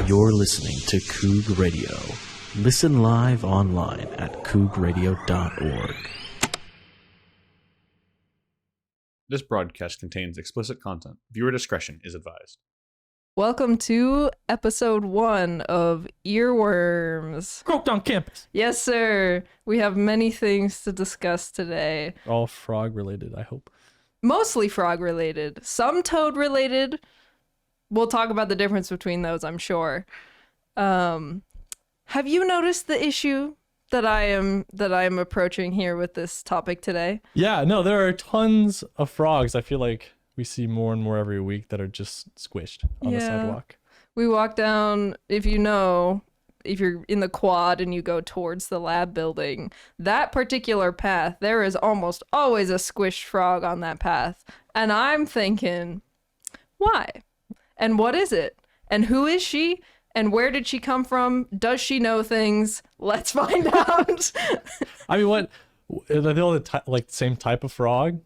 You're listening to KOUG Radio. Listen live online at KOUGradio.org. This broadcast contains explicit content. Viewer discretion is advised. Welcome to episode 1 of Earworms. Croaked on campus. Yes, sir. We have many things to discuss today. All frog related, I hope. Mostly frog related, some toad related. We'll talk about the difference between those, I'm sure. Have you noticed the issue that I am approaching here with this topic today? Yeah, no, there are tons of frogs. I feel like we see more and more every week that are just squished on the sidewalk. We walk down, if you're in the quad and you go towards the lab building, that particular path, there is almost always a squished frog on that path. And I'm thinking, why? And what is it? And who is she? And where did she come from? Does she know things? Let's find out. I mean, what? Are they all the same type of frog?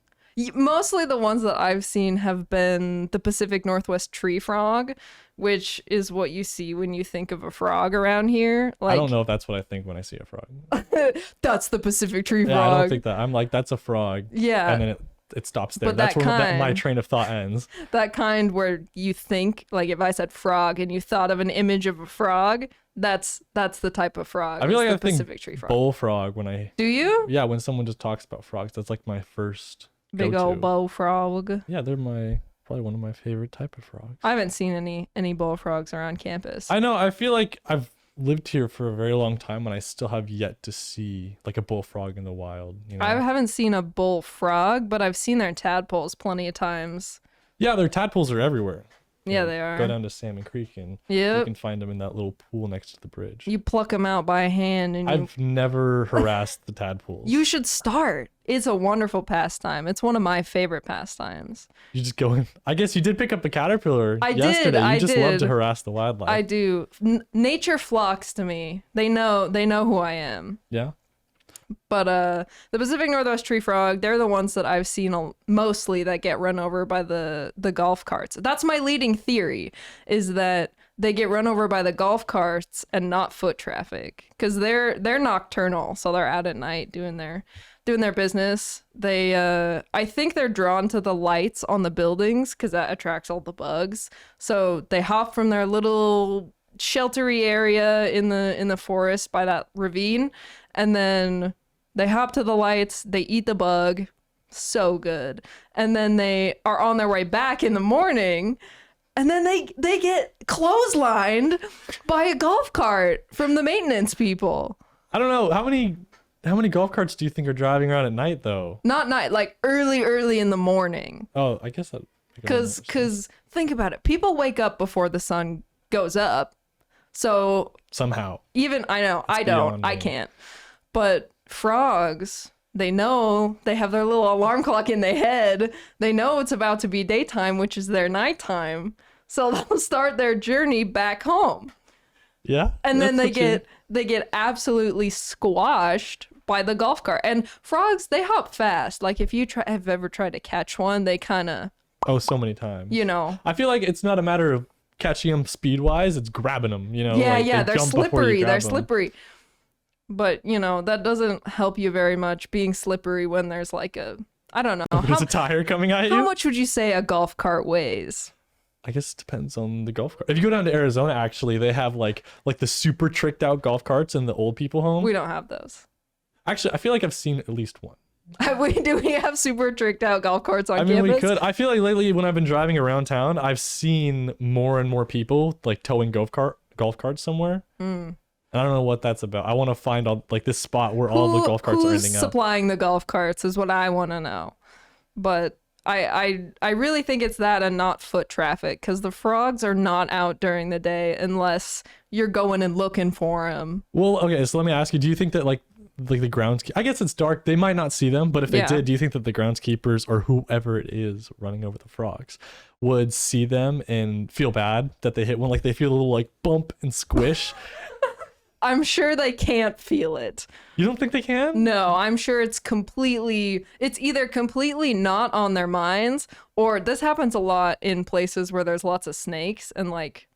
Mostly the ones that I've seen have been the Pacific Northwest tree frog, which is what you see when you think of a frog around here. I don't know if that's what I think when I see a frog. That's the Pacific tree frog. Yeah, I don't think that. I'm like, that's a frog. Yeah. And then it stops there. But That's that where kind, my train of thought ends. That kind where you think, like if I said frog and you thought of an image of a frog, that's the type of frog. I feel like the I think Pacific tree frog. bullfrog when I... Do you? Yeah, when someone just talks about frogs, that's like my first Big go-to. old bullfrog. Yeah, they're probably one of my favorite type of frogs. I haven't seen any bullfrogs around campus. I know. I feel like I've lived here for a very long time and I still have yet to see like a bullfrog in the wild. You know? I haven't seen a bullfrog, but I've seen their tadpoles plenty of times. Yeah, their tadpoles are everywhere. Yeah, You they are. Go down to Salmon Creek and Yep. you can find them in that little pool next to the bridge. You pluck them out by hand and I've never harassed the tadpoles. you should start. It's a wonderful pastime. It's one of my favorite pastimes. You just go in. I guess you did pick up the caterpillar yesterday. I You just love did. to harass the wildlife. I do. Nature flocks to me. They know who I am. Yeah. But the Pacific Northwest tree frog, they're the ones that I've seen mostly that get run over by the golf carts. That's my leading theory, is that they get run over by the golf carts and not foot traffic, because they're nocturnal, so they're out at night doing their business. They I think they're drawn to the lights on the buildings because that attracts all the bugs. So they hop from their little sheltery area in the forest by that ravine, and then they hop to the lights, they eat the bug, so good, and then they are on their way back in the morning, and then they get clotheslined by a golf cart from the maintenance people. I don't know. How many golf carts do you think are driving around at night though? Not night, like early in the morning. Oh, I guess that. Because think about it, people wake up before the sun goes up. So somehow. even I know It's I don't beyond I me. can't, but frogs, they know, they have their little alarm clock in their head. They know it's about to be daytime, which is their nighttime. So they'll start their journey back home, Yeah. and then that's they get absolutely squashed by the golf cart. And frogs, they hop fast. Like if you have ever tried to catch one, they kind of, Oh, so many times. you know. I feel like it's not a matter of catching them speed wise, it's grabbing them, you know. Yeah, like yeah, they they're jump before you slippery. grab They're 'em. slippery. But, you know, that doesn't help you very much being slippery when there's like I don't know. There's a tire coming at How you. much would you say a golf cart weighs? I guess it depends on the golf cart. If you go down to Arizona, actually, they have like the super tricked out golf carts in the old people home. We don't have those. Actually, I feel like I've seen at least one. Do we have super tricked out golf carts on I mean, campus? we could. I feel like lately when I've been driving around town, I've seen more and more people like towing golf carts somewhere. And I don't know what that's about. I want to find out like this spot where all the golf carts are who's ending up. supplying the golf carts is what I want to know. But I really think it's that and not foot traffic, because the frogs are not out during the day unless you're going and looking for them. Well, okay, so let me ask you, do you think that like the groundskeepers, I guess it's dark, they might not see them, but if they Yeah. did, do you think that the groundskeepers or whoever it is running over the frogs would see them and feel bad that they hit one? Like they feel a little like bump and squish. I'm sure they can't feel it. You don't think they can? No, I'm sure it's either completely not on their minds, or this happens a lot in places where there's lots of snakes and like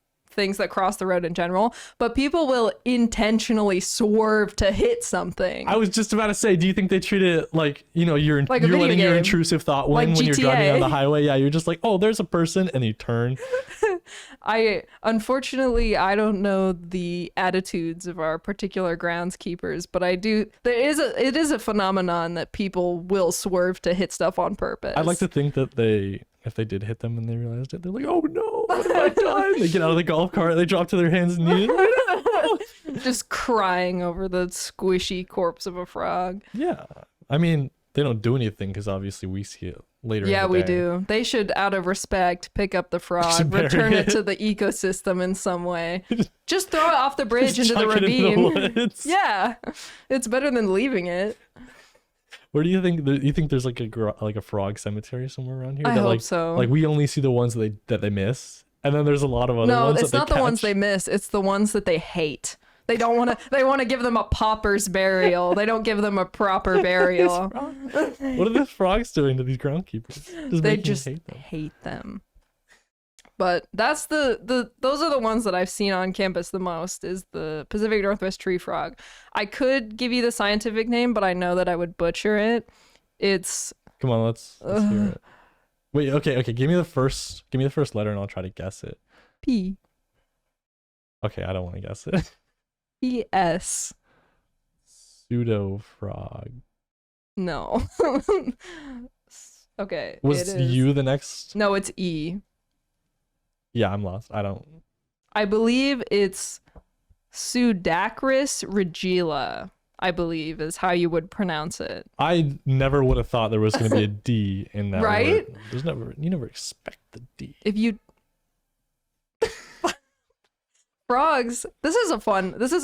things that cross the road in general, but people will intentionally swerve to hit something. I was just about to say, do you think they treat it like, you know, you're Like a you're video letting your game. intrusive thought win Like when you're driving GTA. on the highway? Yeah, you're just like, oh, there's a person, and you turn. Unfortunately, I don't know the attitudes of our particular groundskeepers, but I do. It is a phenomenon that people will swerve to hit stuff on purpose. I'd like to think that if they did hit them and they realized it, they're like, oh no, what have I done? They get out of the golf cart, they drop to their hands and knees. just crying over the squishy corpse of a frog. Yeah, I mean, they don't do anything because obviously we see it later. Yeah, in the we day. do. They should, out of respect, pick up the should frog, bury return it it. to the ecosystem in some way. Just throw it off the bridge Just into the chuck it ravine. into the woods. Yeah, it's better than leaving it. Where do you think? You think there's like a frog cemetery somewhere around here? I that, hope like, so. Like we only see the ones that they miss, and then there's a lot of other No, ones. it's that not they the ones catch. they miss. It's the ones that they hate. They don't want to. They want to give them a pauper's burial. They don't give them a proper burial. What are the frogs doing to these groundkeepers? They making just them hate them. hate them. But that's those are the ones that I've seen on campus the most, is the Pacific Northwest tree frog. I could give you the scientific name, but I know that I would butcher it. It's Come on, let's hear it. Wait, okay. Give me the first letter, and I'll try to guess it. P. Okay, I don't want to guess it. P.S. Pseudo frog. No. Okay. Was it is. you the next? No, it's E. Yeah, I'm lost. I don't. I believe it's Pseudacris regila, I believe is how you would pronounce it. I never would have thought there was going to be a D in that. Right? Word. You never expect the D. If you frogs, this is a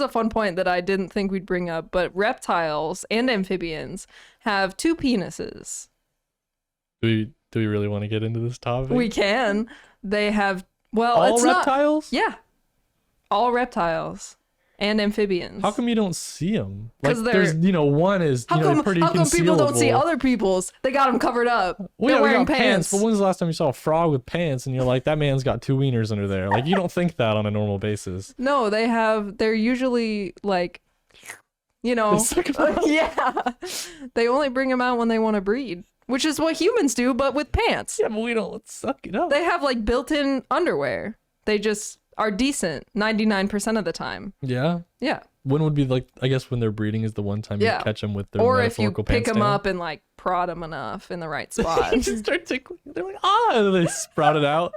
fun point that I didn't think we'd bring up, but reptiles and amphibians have two penises. Do we really want to get into this topic? We can. They have, well, All it's reptiles? not. Yeah. All reptiles and amphibians. How come you don't see them? Like, 'Cause they're- there's, one is, How come pretty people don't see concealable. other people's? They got them covered up. Well, They're yeah, we wearing got pants. But when's the last time you saw a frog with pants and you're like, that man's got 2 wieners under there? Like, you don't think that on a normal basis. No, they're usually like, It's like a- yeah. They only bring them out when they want to breed, which is what humans do, but with pants. Yeah, but we don't suck it up. They have like built-in underwear. They just are decent 99% of the time. Yeah. Yeah. When would be like, I guess when they're breeding is the one time Yeah. you catch them with their Or if you metaphorical pick pants them down. up and like prod them enough in the right spot. They just start tickling. They're like, and they sprout it out.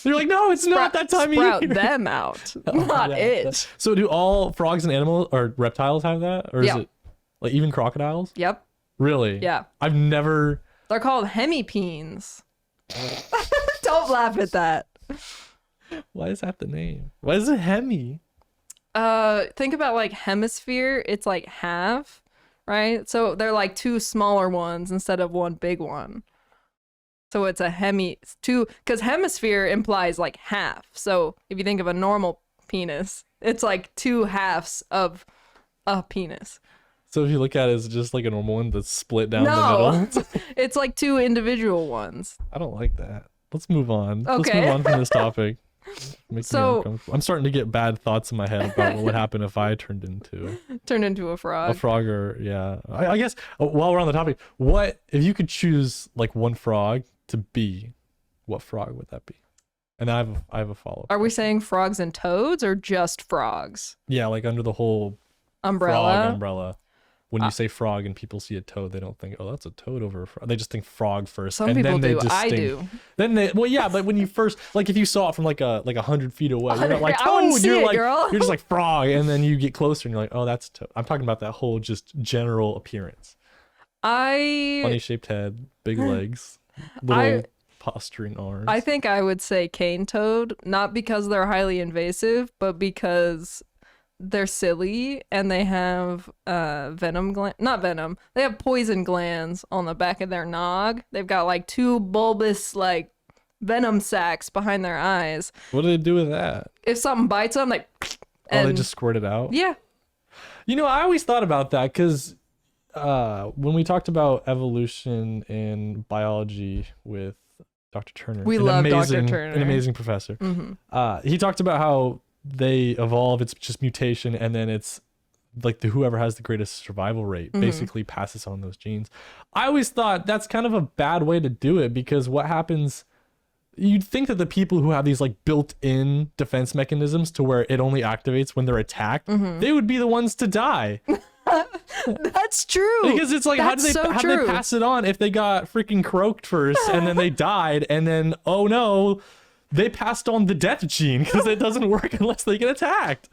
They're like, no, it's not that time Sprout of year. them out, not Yeah. it. So do all frogs and animals or reptiles have that? Or is Yeah. it like even crocodiles? Yep. Really? Yeah. I've never. They're called hemipenes. Don't laugh at that. Why is that the name? Why is it hemi? Think about like hemisphere. It's like half, right? So they're like 2 smaller ones instead of 1 big one. So it's a because hemisphere implies like half. So if you think of a normal penis, it's like 2 halves of a penis. So if you look at it, it's just like a normal one that's split down the No, middle. it's like 2 individual ones. I don't like that. Let's move on. Let's Okay. move on from this topic. Makes So- me uncomfortable. I'm starting to get bad thoughts in my head about what would happen if I turned into Turned into a frog. a frog or I guess while we're on the topic, what if you could choose like one frog to be? What frog would that be? And I have a follow up. Are we saying frogs and toads or just frogs? Yeah, like under the whole Umbrella. frog umbrella. When you say frog and people see a toad, they don't think, oh, that's a toad over a frog. They just think frog first. Some and people then they do. I distinct- do. Then they, well, yeah, but when you first, like, if you saw it from like 100 feet away, you're not like I wouldn't toad. see You're it, like, girl. you're just like frog, and then you get closer and you're like, oh, that's toad. I'm talking about that whole just general appearance. Funny shaped head, big legs, little posturing arms. I think I would say cane toad, not because they're highly invasive, but because they're silly and they have they have poison glands on the back of their nog. They've got like 2 bulbous like venom sacs behind their eyes. What do they do with that? If something bites them, like, Oh, they just squirt it out? yeah. I always thought about that because when we talked about evolution and biology with Dr. Turner. We love Dr. Turner. An amazing professor. He talked about how they evolve. It's just mutation, and then it's like whoever has the greatest survival rate basically passes on those genes. I always thought that's kind of a bad way to do it, because what happens, you'd think that the people who have these like built-in defense mechanisms to where it only activates when they're attacked, they would be the ones to die. That's true. Because it's like, how do they pass it on if they got freaking croaked first and then they died, and then, oh no, they passed on the death gene because it doesn't work unless they get attacked.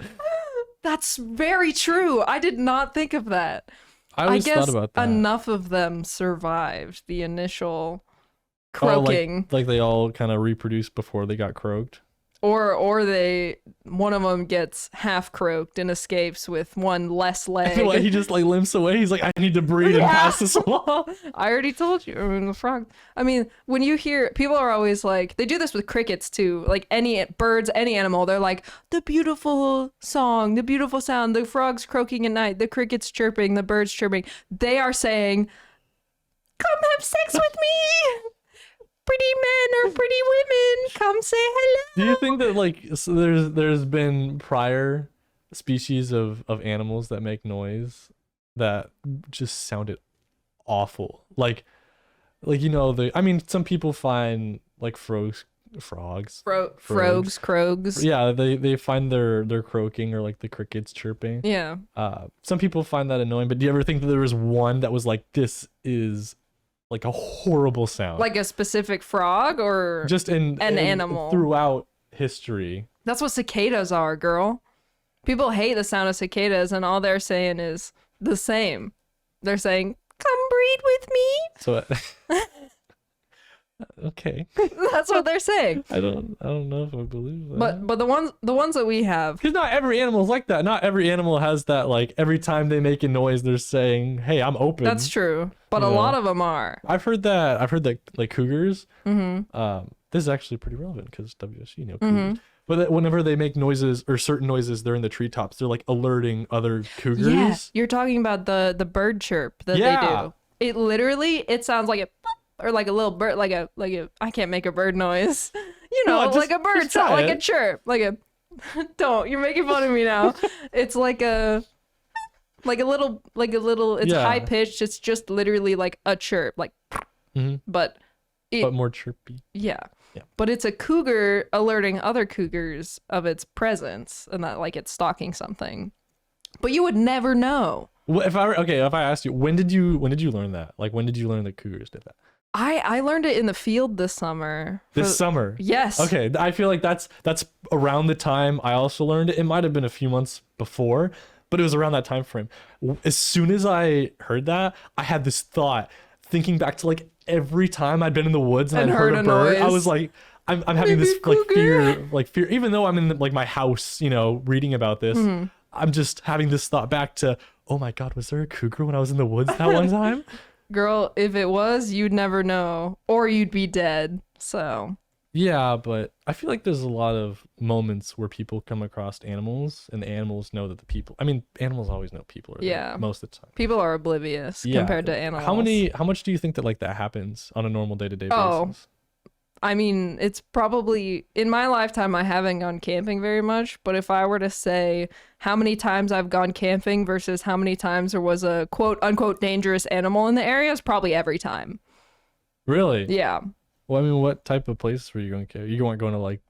That's very true. I did not think of that. I always thought about that. Enough of them survived the initial croaking. Like they all kind of reproduced before they got croaked. Or one of them gets half croaked and escapes with one less leg. Like he just like limps away. He's like, I need to breathe and pass this along. I already told you. I mean, the frog. I mean, when you hear, people are always like, they do this with crickets too. Like any birds, any animal, they're like, the beautiful song, the beautiful sound, the frogs croaking at night, the crickets chirping, the birds chirping. They are saying, come have sex with me. Pretty men or pretty women, come say hello. Do you think that like, so there's been prior species of animals that make noise that just sounded awful? Like you know, I mean, some people find like frogs. Croaks. Yeah, they find their croaking or like the crickets chirping. Yeah. Some people find that annoying, but do you ever think that there was one that was like, this is like a horrible sound? Like a specific frog or just an animal throughout history? That's what cicadas are, girl. People hate the sound of cicadas, and all they're saying is the same. They're saying, come breed with me. So okay. That's what they're saying. I don't know if I believe that. But the ones that we have, because not every animal is like that. Not every animal has that, like every time they make a noise they're saying, hey, I'm open. That's true, but a lot of them are. I've heard that like cougars, this is actually pretty relevant because WSU, you know, cougars. But that whenever they make noises or certain noises, they're in the treetops, they're like alerting other cougars. Yeah, you're talking about the bird chirp that they do. It literally, it sounds like a or like a little bird, like a I can't make a bird noise. You know, no, like a bird sound, like a chirp, like a don't, you're making fun of me now. It's like a little, it's high pitched. It's just literally like a chirp, like but more chirpy. Yeah. But it's a cougar alerting other cougars of its presence and that like it's stalking something. But you would never know. Well, if I asked you, when did you learn that? Like, when did you learn that cougars did that? I learned it in the field this summer. Summer? Yes. Okay, I feel like that's around the time I also learned it. It might have been a few months before, but it was around that time frame. As soon as I heard that, I had this thought, thinking back to like every time I'd been in the woods and I'd heard a bird. Noise. I was like, I'm having this like fear, even though I'm in like my house, you know, reading about this. I'm just having this thought back to, oh my God, was there a cougar when I was in the woods that one time? Girl, if it was, you'd never know, or you'd be dead. So yeah, but I feel like there's a lot of moments where people come across animals and the animals know that the people, I mean, animals always know people are there most of the time. People are oblivious compared to animals. How much do you think that like that happens on a normal day-to-day basis? I mean, it's probably, in my lifetime, I haven't gone camping very much, but if I were to say how many times I've gone camping versus how many times there was a quote unquote dangerous animal in the area, is probably every time. Really? Yeah. Well, I mean, what type of places were you going to? You weren't going to like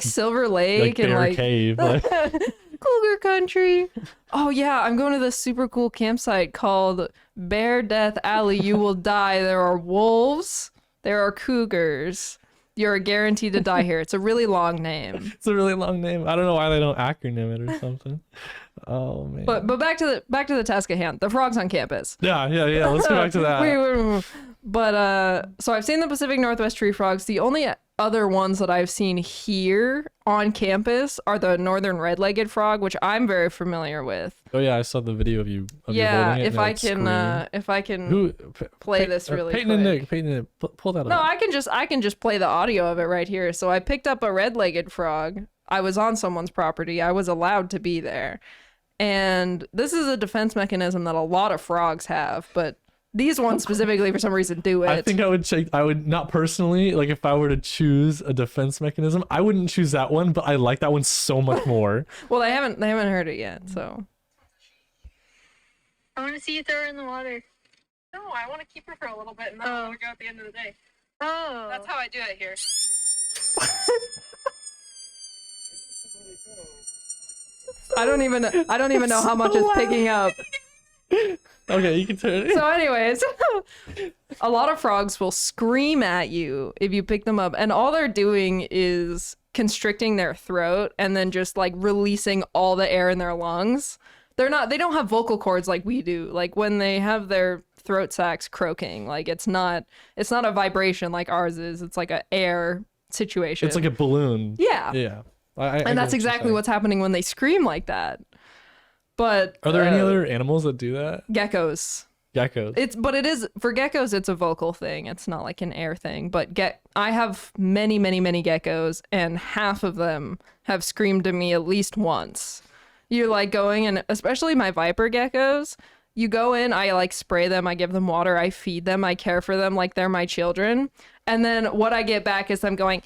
Silver Lake and like cave, like cougar country. Oh yeah, I'm going to this super cool campsite called Bear Death Alley. You will die. There are wolves. There are cougars. You're guaranteed to die here. It's a really long name. It's a really long name. I don't know why they don't acronym it or something. Oh man. But back to the task at hand. The frogs on campus. Yeah. Let's go back to that. Wait. But so I've seen the Pacific Northwest tree frogs. The only other ones that I've seen here on campus are the northern red-legged frog, which I'm very familiar with. Oh yeah, I saw the video of you holding it. If I can play this really quick. Peyton and Nick, pull that up. No, I can just play the audio of it right here. So I picked up a red-legged frog. I was on someone's property. I was allowed to be there. And this is a defense mechanism that a lot of frogs have, but these ones specifically for some reason do it. I think I would not personally, like if I were to choose a defense mechanism, I wouldn't choose that one, but I like that one so much more. Well, they haven't heard it yet, so. I want to see you throw her in the water. No, I want to keep her for a little bit and then Oh. let her go at the end of the day. Oh. That's how I do it here. I don't even know how much it's picking up. Okay, you can turn it. So anyways, a lot of frogs will scream at you if you pick them up, and all they're doing is constricting their throat and then just like releasing all the air in their lungs. They don't have vocal cords like we do. Like when they have their throat sacs croaking, like it's not a vibration like ours is. It's like an air situation. It's like a balloon. Yeah. Yeah. And that's exactly what's happening when they scream like that. But Are there any other animals that do that? geckos? Geckos. It is for geckos. It's a vocal thing. It's not like an air thing. But I have many geckos, and half of them have screamed at me at least once. You're like going, and especially my viper geckos, you go in, I like spray them, I give them water, I feed them, I care for them like they're my children, and then what I get back is them going,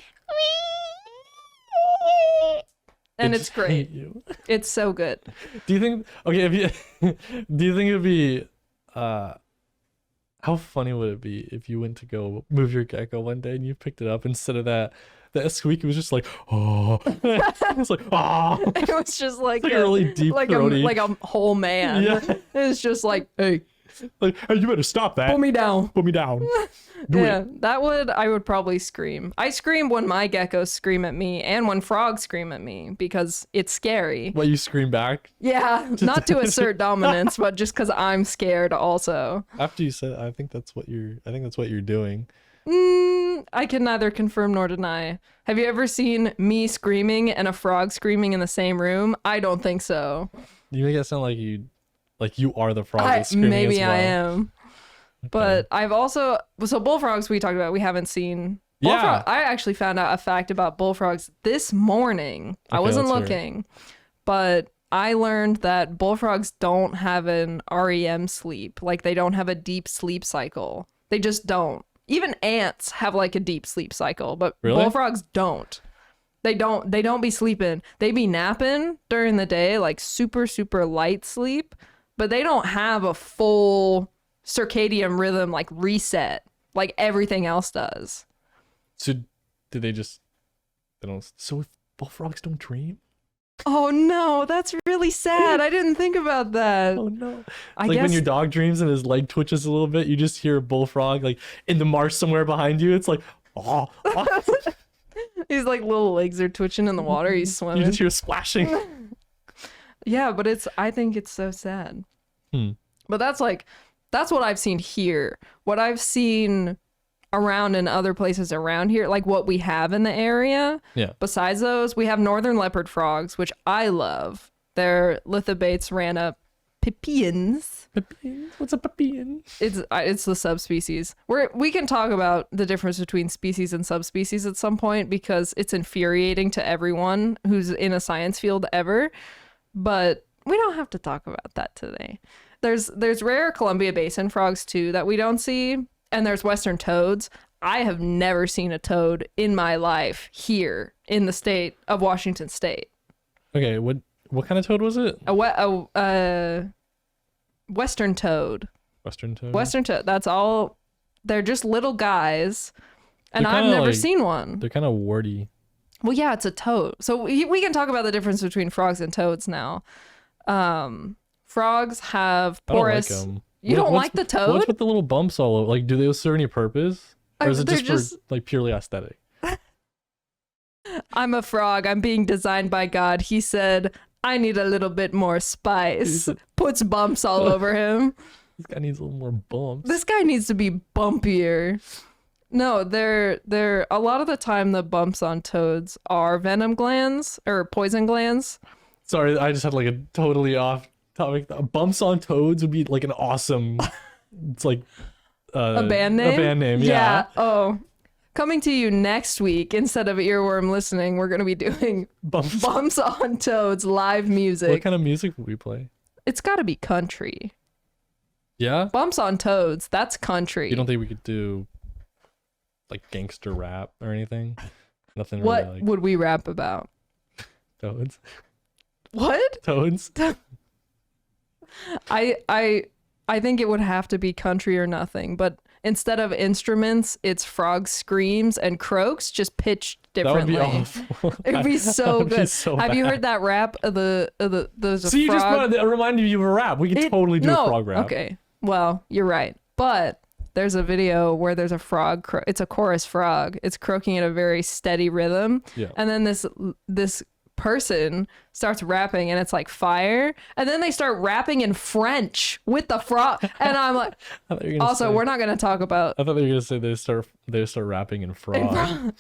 and it's great. It's so good. Do you think? Okay, if you do you think it'd be how funny would it be if you went to go move your gecko one day and you picked it up instead of that squeak? It was just like, oh, it's like, oh. It was just like, It's like a really deep throaty. like a whole man. Yeah. It was just like, hey, Like, hey, you better stop that. pull me down. Put me down. Do Yeah, it. I would probably scream. I scream when my geckos scream at me and when frogs scream at me because it's scary. What, you scream back? Yeah, not to assert dominance, but just because I'm scared also. After you said, I think that's what you're doing. I can neither confirm nor deny. Have you ever seen me screaming and a frog screaming in the same room? I don't think so. You make it sound like you are the frog that's screaming Maybe as well. I am. But I've also, so bullfrogs we talked about, we haven't seen. Yeah. I actually found out a fact about bullfrogs this morning. I Okay, wasn't let's hear it. looking, but I learned that bullfrogs don't have an REM sleep. Like they don't have a deep sleep cycle. They just don't. Even ants have like a deep sleep cycle, but Really? bullfrogs don't. They don't be sleeping. They be napping during the day, like super, super light sleep, but they don't have a full circadian rhythm like reset like everything else does. So do they don't, so if bullfrogs don't dream? Oh no, that's really sad. I didn't think about that. Oh no. I Like guess when your dog dreams and his leg twitches a little bit, you just hear a bullfrog like in the marsh somewhere behind you. It's like, oh. his like little legs are twitching in the water. He's You swimming. just hear splashing. Yeah, but I think it's so sad. But that's what I've seen here. What I've seen around in other places around here, like what we have in the area. Yeah. Besides those, we have northern leopard frogs, which I love. They're Lithobates rana pipiens. What's a papian? It's the subspecies. We can talk about the difference between species and subspecies at some point because it's infuriating to everyone who's in a science field ever. But we don't have to talk about that today. There's rare Columbia Basin frogs too that we don't see, and there's western toads. I have never seen a toad in my life here in the state of Washington State. Okay, what kind of toad was it? Western toad. Western toad. Western toad. That's all. They're just little guys, and They're I've kinda never like- seen one. They're kind of warty. Well, yeah, it's a toad. So we can talk about the difference between frogs and toads now. Frogs have porous. I don't like them. You don't What's- like the toad? What's with the little bumps all over? Like, do they serve any purpose? Or is it They're just for like purely aesthetic? I'm a frog. I'm being designed by God. He said, I need a little bit more spice. Puts bumps all over him. This guy needs a little more bumps. This guy needs to be bumpier. No, they're a lot of the time the bumps on toads are venom glands or poison glands. Sorry, I just had like a totally off topic. Bumps on toads would be like an awesome. It's like A band name? A band name, yeah. Oh. Coming to you next week, instead of Earworm Listening, we're going to be doing Bumps. Bumps on Toads live music. What kind of music would we play? It's got to be country. Yeah. Bumps on Toads. That's country. You don't think we could do like gangster rap or anything? Nothing What really like would we rap about? toads. What? Toads. I think it would have to be country or nothing, but instead of instruments, it's frog screams and croaks just pitched That would differently. be awful. It'd be That so would be good. so Have you bad. heard that rap of the there's a So you frog? just reminded me of a rap. We could totally do no, a frog rap. Okay. Well, you're right. But there's a video where there's a frog. It's a chorus frog. It's croaking at a very steady rhythm. Yeah. And then this person starts rapping and it's like fire. And then they start rapping in French with the frog. And I'm like, I thought you were gonna also, say- we're not going to talk about. I thought they were gonna say they start rapping in frog.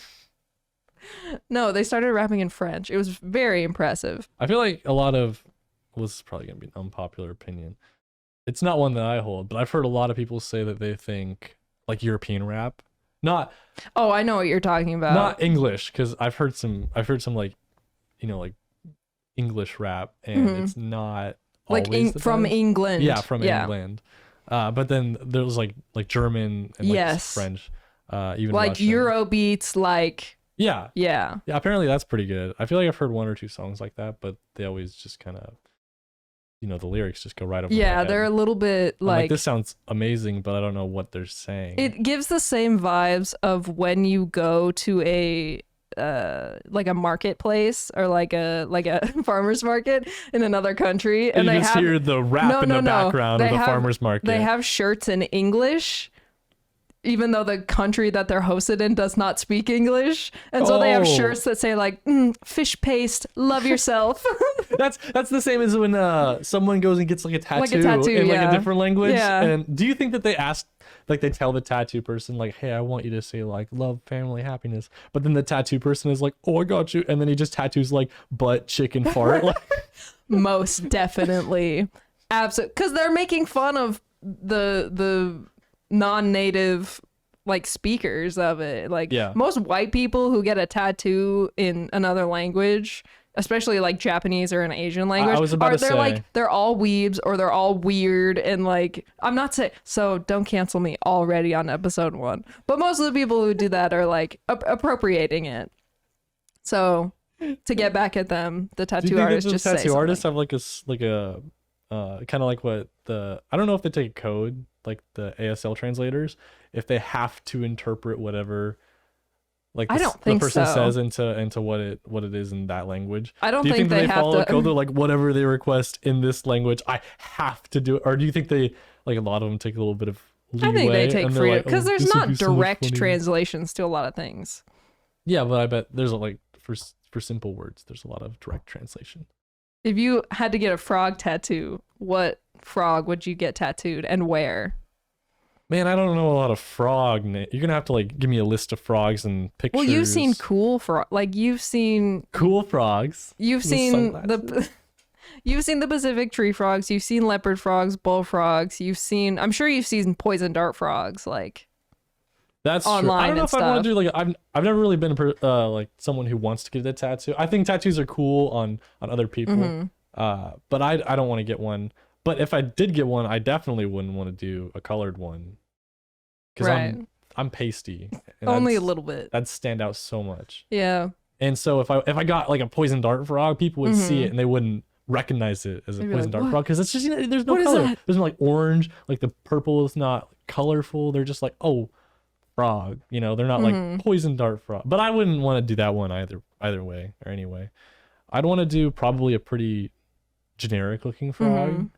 No, they started rapping in French. It was very impressive. I feel like a lot of this is probably gonna be an unpopular opinion. It's not one that I hold, but I've heard a lot of people say that they think like European rap, not Oh, I know what you're talking about. not English, because I've heard some like, like English rap, and it's not like always the from best. England. Yeah, from England. But then there's like German and like Yes. French, even like Russian. Euro beats, like Yeah. yeah. Yeah, apparently that's pretty good. I feel like I've heard one or two songs like that, but they always just kind of, the lyrics just go right over my Yeah, head. they're a little bit I'm like, like this sounds amazing, but I don't know what they're saying. it gives the same vibes of when you go to a like a marketplace or like a farmer's market in another country, and and you they just have hear the rap in the background of They the have- farmer's market. They have shirts in English, even though the country that they're hosted in does not speak English, and so they have Oh. shirts that say like fish paste, love yourself. That's the same as when someone goes and gets like a tattoo, tattoo, in like yeah. a different language. Yeah. And do you think that they they tell the tattoo person like, hey, I want you to say like love, family, happiness, but then the tattoo person is like, oh, I got you, and then he just tattoos like butt, chicken, fart. Like, Most definitely. Absolutely. Because they're making fun of the non-native like speakers of it. Like Yeah. most white people who get a tattoo in another language, especially like Japanese or an Asian language, was about to they're say. like they're all weebs or they're all weird and like I'm not saying so don't cancel me already on episode 1. But most of the people who do that are like appropriating it. So to get back at them, the do you tattoo think that artists the just say tattoo something. artists have like a kind of like what I don't know if they take a code like the ASL translators, if they have to interpret whatever like I the, don't the think person so. says into what it is in that language. I don't Do you think think they that have follow a to. code? They're like whatever they request in this language, I have to do it. Or do you think they like a lot of them take a little bit of leeway? I think they take and they're freedom like, because "Oh, there's this would not be so much direct funnier." translations to a lot of things. Yeah, but I bet there's like for simple words, there's a lot of direct translation. If you had to get a frog tattoo, what frog would you get tattooed and where? Man, I don't know a lot of frog. You're gonna have to like give me a list of frogs and pictures. Well, you've seen cool frog, like you've seen cool frogs. you've With seen sunglasses. you've seen the Pacific tree frogs, you've seen leopard frogs, bullfrogs, I'm sure you've seen poison dart frogs, like That's true. I online don't know and if I want stuff. to do like I've never really been like someone who wants to get a tattoo. I think tattoos are cool on other people, Mm-hmm. but I don't want to get one. But if I did get one, I definitely wouldn't want to do a colored one because right. I'm pasty. And Only a that's- little bit. That'd stand out so much. Yeah. And so if I got like a poison dart frog, people would see Mhm. it and they wouldn't recognize it as a They'd be poison like, dart "What? frog because it's just there's no What is color. that?" There's no like orange, like the purple is not colorful. They're just like, oh, frog. They're not Mhm. like poison dart frog. But I wouldn't want to do that one either way or anyway. I'd want to do probably a pretty generic looking frog, Mhm.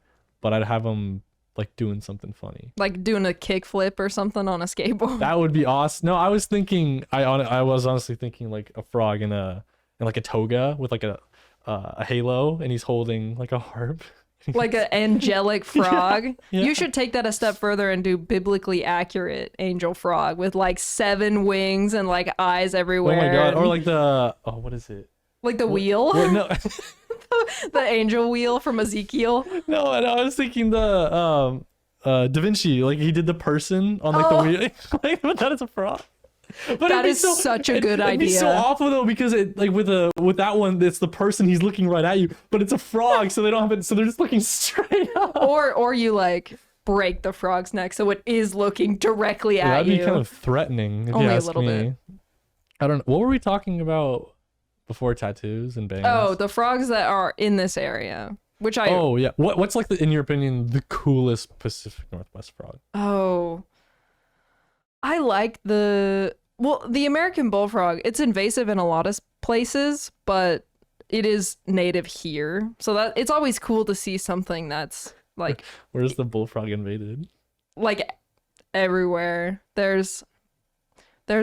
but I'd have them like doing something funny. Like doing a kickflip or something on a skateboard. That would be awesome. No, I was thinking. I was honestly thinking like a frog in like a toga with like a halo, and he's holding like a harp. Like an angelic frog. yeah. You should take that a step further and do biblically accurate angel frog with like 7 wings and like eyes Oh everywhere. my god! Or and- like the what is it? like the wheel, Wait, no, the angel wheel from Ezekiel. no. I was thinking the Da Vinci. Like he did the person on like Oh. the wheel. Like, but that is a frog. But That it'd be is such a good It'd be so idea. awful though because it like with that one, it's the person he's looking right at you, but it's a frog, so they don't have it. So they're just looking straight up. Or you like break the frog's neck, so it is looking directly at That'd you. be kind of threatening if Only you a ask little me. bit. I don't know. What were we talking about before tattoos and bangs? Oh, the frogs that are in this area, which I Oh yeah. What's like in your opinion the coolest Pacific Northwest frog? Oh, I like the American bullfrog. It's invasive in a lot of places, but it is native here. So that it's always cool to see something that's like Where's the bullfrog invaded? like everywhere. There's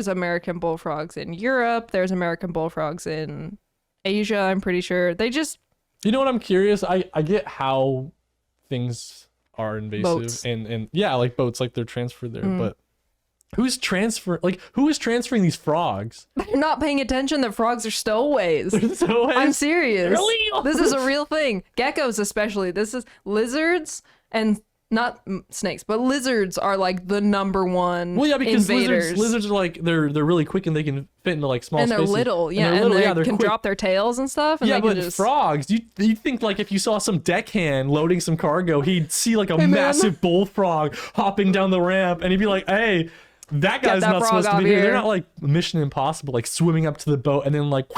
American bullfrogs in Europe, there's American bullfrogs in Asia, I'm pretty sure. They just You know what I'm curious? I get how things are invasive Boats. and yeah, like boats, like they're transferred there, but who is transferring these frogs? they're not paying attention that frogs are stowaways. So I'm serious. Really? This is a real thing. Geckos especially. This is lizards and not snakes, but lizards are like the number one well, yeah, because invaders. lizards are like they're really quick and they can fit into like small and they're spaces. little, yeah, they're little, they yeah, they're can quick. drop their tails and stuff. And Yeah, they can but just... frogs, you think like if you saw some deckhand loading some cargo, he'd see like a man. massive bullfrog hopping down the ramp, and he'd be like, "Hey, that guy's that not frog supposed to off be here." They're here. not like Mission Impossible, like swimming up to the boat and then like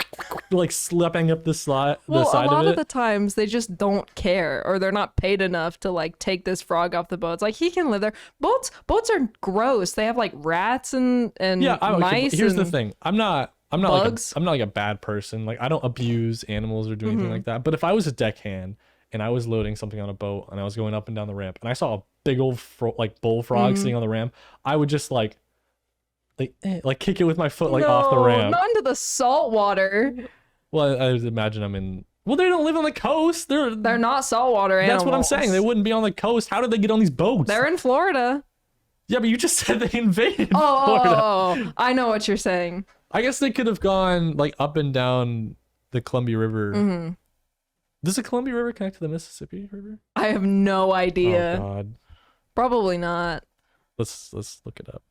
slipping up the side Well, the side a lot of of it. the times they just don't care, or they're not paid enough to like take this frog off the boat. It's like he can live there. Boats are gross. They have like rats and Yeah, okay, mice. here's the and- thing. I'm not bugs. I'm not like a bad person. Like I don't abuse animals or do Mm-hmm. anything like that. But if I was a deckhand and I was loading something on a boat and I was going up and down the ramp and I saw a big old bullfrog Mm-hmm. sitting on the ramp, I would just like kick it with my foot off the No, ramp. not into the salt water. Well, I would imagine I'm in. Well, they don't live on the coast. They're Not saltwater animals. That's what I'm saying. They wouldn't be on the coast. How did they get on these boats? They're in Florida. Yeah, but you just said they invaded Oh, Florida. I know what you're saying. I guess they could have gone like up and down the Columbia River. Mm-hmm. Does the Columbia River connect to the Mississippi River? I have no Oh idea. God. Probably not. Let's look it up.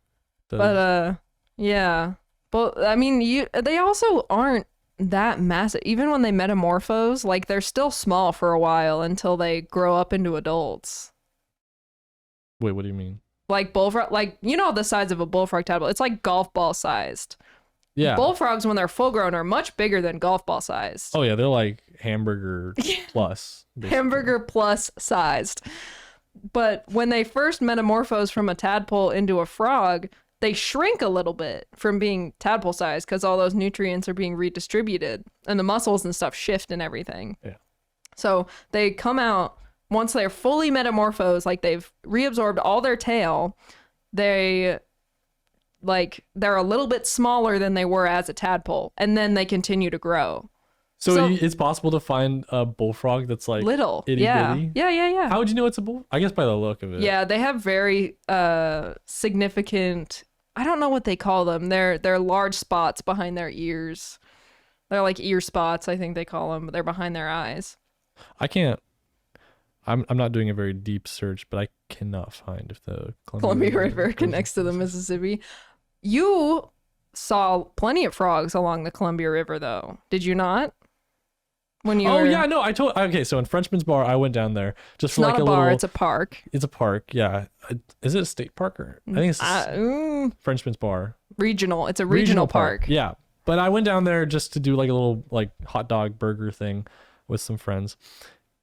But yeah. But I mean, they also aren't that massive. Even when they metamorphose, like they're still small for a while until they grow up into adults. Wait, what do you mean? Like bullfrog, like you know the size of a bullfrog tadpole. It's like golf ball sized. Yeah. Bullfrogs, when they're full grown, are much bigger than golf ball sized. Oh yeah, they're like hamburger plus. basically. Hamburger plus sized. But when they first metamorphose from a tadpole into a frog, they shrink a little bit from being tadpole sized because all those nutrients are being redistributed and the muscles and stuff shift and everything. Yeah. So they come out once they're fully metamorphosed, like they've reabsorbed all their tail, they're a little bit smaller than they were as a tadpole, and then they continue to grow. So it's possible to find a bullfrog that's like Little. itty Yeah. bitty? Yeah. How would you know it's a bull? I guess by the look of it. Yeah, they have very significant, I don't know what they call them. They're large spots behind their ears. They're like ear spots, I think they call them, but they're behind their eyes. I can't. I'm not doing a very deep search, but I cannot find if the Columbia River goes connects to the into Mississippi. You saw plenty of frogs along the Columbia River, though. Did you not? When you Oh were... yeah, no, okay, so in Frenchman's Bar I went down there just It's for not like a a bar, little it's a park. It's a park, yeah. Is it a state park or I think it's Frenchman's Bar. Regional. It's a regional park. Yeah. But I went down there just to do like a little like hot dog burger thing with some friends.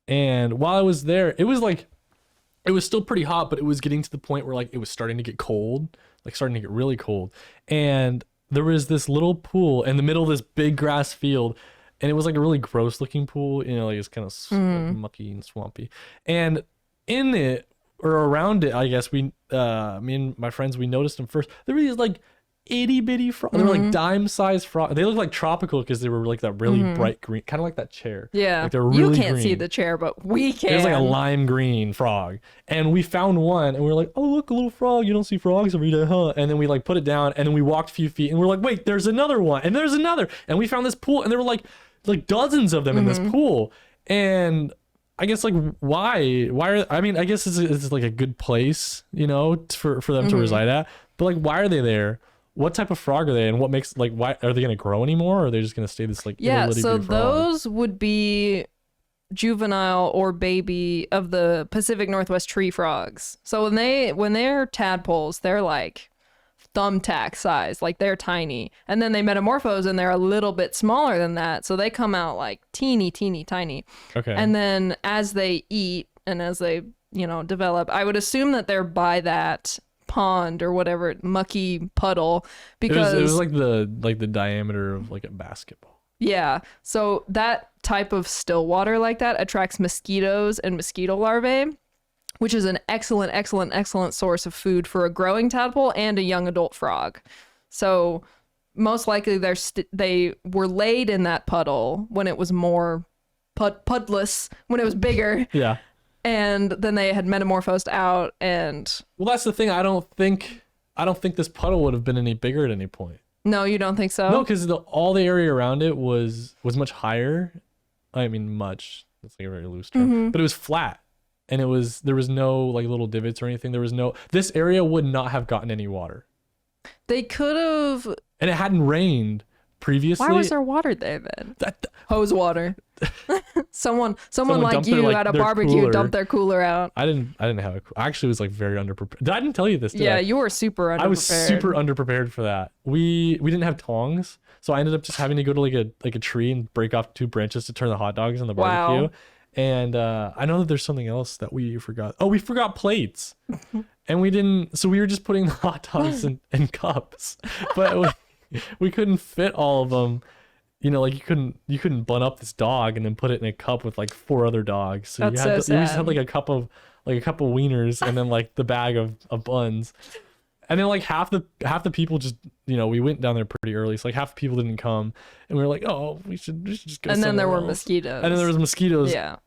And while I was there, it was still pretty hot, but it was getting to the point where like it was starting to get cold, like starting to get really cold. And there was this little pool in the middle of this big grass field, and it was like a really gross looking pool, you know, like it's kind of like mucky and swampy. And in it or around it, I guess me and my friends, we noticed them first. There were these like itty bitty frogs. They were like dime sized frogs. They looked like tropical because they were like that really bright green, kind of like that chair. Yeah. Like they're really you can't see green. the chair, but we can. It was like a lime green frog. And we found one and we were like, oh, look, a little frog. You don't see frogs every day, huh? And then we like put it down and then we walked a few feet and we're like, wait, there's another one. And there's another. And we found this pool and there were like dozens of them in this pool. And I guess like why are, I mean, I guess it's like a good place, you know, for them to reside at. But like, why are they there? What type of frog are they, and what makes like why are they gonna grow anymore, or are they just gonna stay this like Yeah, little so itty bitty frog? those would be juvenile or baby of the Pacific Northwest tree frogs. So when they're tadpoles, they're like thumbtack size, like they're tiny, and then they metamorphose and they're a little bit smaller than that, so they come out like teeny tiny. Okay. And then as they eat and as they develop, I would assume that they're by that pond or whatever mucky puddle, because it was like the diameter of like a basketball. Yeah, so that type of still water like that attracts mosquitoes and mosquito larvae, which is an excellent source of food for a growing tadpole and a young adult frog. So most likely they were laid in that puddle when it was more pudless, when it was bigger. Yeah. And then they had metamorphosed out, and Well, that's the thing. I don't think this puddle would have been any bigger at any point. no, you don't think so? No, because all the area around it was much higher. I mean, much. That's like a very loose term, but it was flat. And there was no like little divots or anything. This area would not have gotten any water. They could have. And it hadn't rained previously. Why was there water there then? Hose water. Someone like dumped you their, at a their barbecue cooler. dumped their cooler out. I didn't have I actually was like very underprepared. I didn't tell you this, did Yeah, I? you were super underprepared. I was super underprepared for that. We didn't have tongs, so I ended up just having to go to like a tree and break off 2 branches to turn the hot dogs on the barbecue. Wow. And I know that there's something else that we forgot. Oh, we forgot plates. And we didn't, so we were just putting the hot dogs in cups. But we couldn't fit all of them. Like you couldn't bun up this dog and then put it in a cup with like 4 other dogs. So That's you had so we just sad. had like a cup of wieners and then like the bag of buns. And then like half the people just we went down there pretty early, so like half the people didn't come, and we were like, oh, we should just go. And then there somewhere were else. mosquitoes. And then there was mosquitoes. Yeah.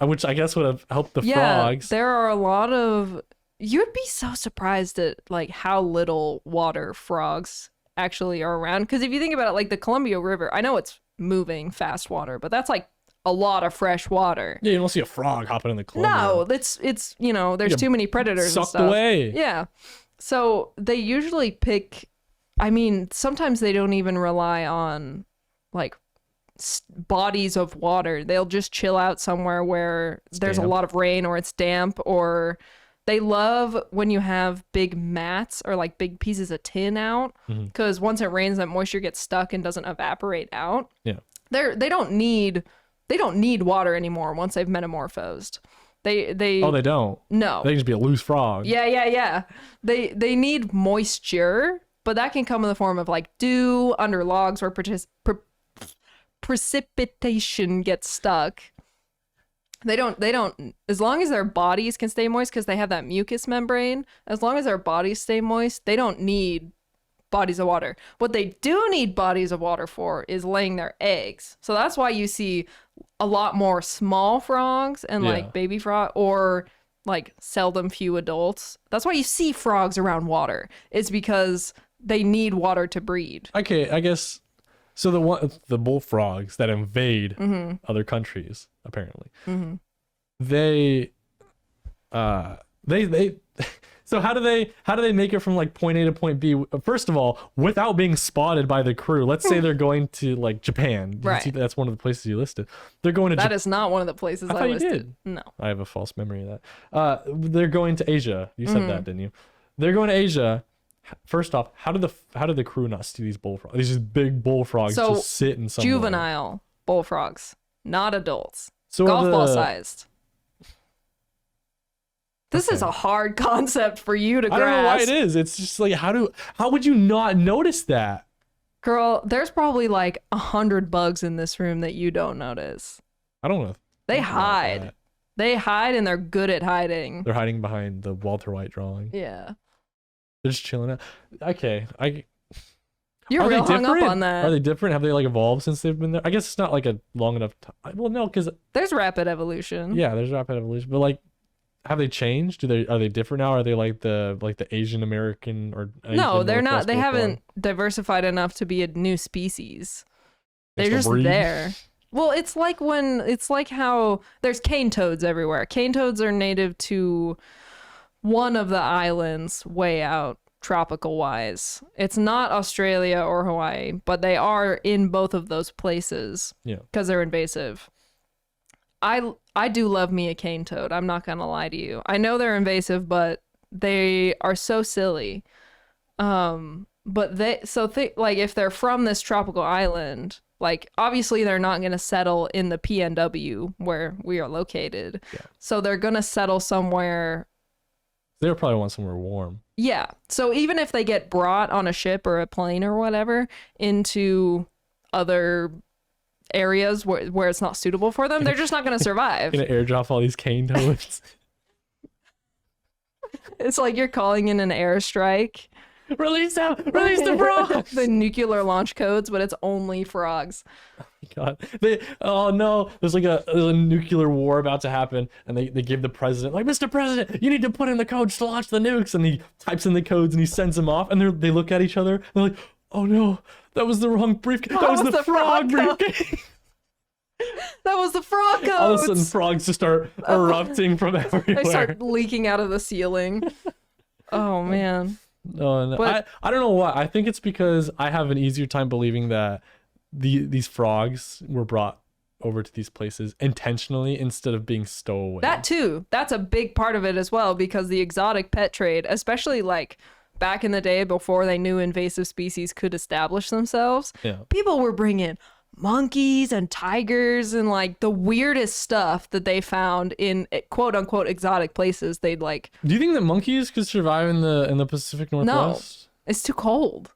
Which I guess would have helped the Yeah, frogs. there are a lot of. You'd be so surprised at like how little water frogs actually are around. Because if you think about it, like the Columbia River, I know it's moving fast water, but that's like a lot of fresh water. Yeah, you don't see a frog hopping in the Columbia. No, it's there's Yeah, too many predators and sucked stuff. away. Yeah. So they usually pick, I mean, sometimes they don't even rely on like bodies of water. They'll just chill out somewhere where there's a damp. lot of rain or it's damp, or they love when you have big mats or like big pieces of tin out, because once it rains, that moisture gets stuck and doesn't evaporate out. Yeah. They don't need water anymore once they've metamorphosed. They Oh, they don't. no. They can just be a loose frog. Yeah. They need moisture, but that can come in the form of like dew under logs where precipitation gets stuck. They don't, as long as their bodies can stay moist, because they have that mucous membrane, as long as their bodies stay moist, they don't need bodies of water. What they do need bodies of water for is laying their eggs. So that's why you see a lot more small frogs and Yeah. like baby frog, or like seldom few adults. That's why you see frogs around water. It's because they need water to breed. Okay, I guess. So the bullfrogs that invade other countries, apparently, they so how do they make it from like point A to point B? First of all, without being spotted by the crew. Let's say they're going to like Japan. Right. See, that's one of the places you listed. They're going to That Japan. is not one of the places I I thought you listed. did. No. I have a false memory of that. They're going to Asia. You said that, didn't you? They're going to Asia. First off, how did the crew not see these bullfrogs? These big bullfrogs So, just sitting somewhere. Juvenile bullfrogs, not adults. So Golf are ball the- sized. This is Okay. a hard concept for you to I don't know why grasp. it is. It's just like how would you not notice that? Girl, there's probably like 100 bugs in this room that you don't notice. I don't know. They think about hide. that. They hide and they're good at hiding. They're hiding behind the Walter White drawing. Yeah. They're just chilling out. Okay, You're are they real hung up different? on that. Are they different? Have they like evolved since they've been there? I guess it's not like a long enough time. Well, no, because There's rapid evolution. yeah, there's rapid evolution, but like, have they changed? Are they different now? Are they like the Asian American or No, Asian they're not. Northwest They bullfrog? haven't diversified enough to be a new species. They're Just a just breed? there. Well, it's like how there's cane toads everywhere. Cane toads are native to one of the islands way out tropical wise. It's not Australia or Hawaii, but they are in both of those places Yeah. because they're invasive. I do love me a cane toad. I'm not gonna lie to you. I know they're invasive, but they are so silly. But like if they're from this tropical island, like obviously they're not gonna settle in the PNW where we are located. Yeah. So they're gonna settle somewhere. They probably want somewhere warm. Yeah. So even if they get brought on a ship or a plane or whatever into other areas where it's not suitable for them, they're just not going to survive. Gonna airdrop all these cane toads. It's like you're calling in an airstrike. Release the frogs. The nuclear launch codes, but it's only frogs. God, oh no, there's a nuclear war about to happen, and they give the president, like, Mr. President, you need to put in the codes to launch the nukes, and he types in the codes and he sends them off, and they look at each other, and they're like, oh no, that was the wrong briefcase. That was the frog briefcase. That was the frog codes. All of a sudden, frogs just start erupting from everywhere. They start leaking out of the ceiling. Oh man. No, But- I don't know why. I think it's because I have an easier time believing that these frogs were brought over to these places intentionally instead of being stowaway. That too. That's a big part of it as well, because the exotic pet trade, especially like back in the day before they knew invasive species could establish themselves, Yeah. people were bringing monkeys and tigers and like the weirdest stuff that they found in quote unquote exotic places. They'd like, Do you think that monkeys could survive in the Pacific Northwest? it's too cold.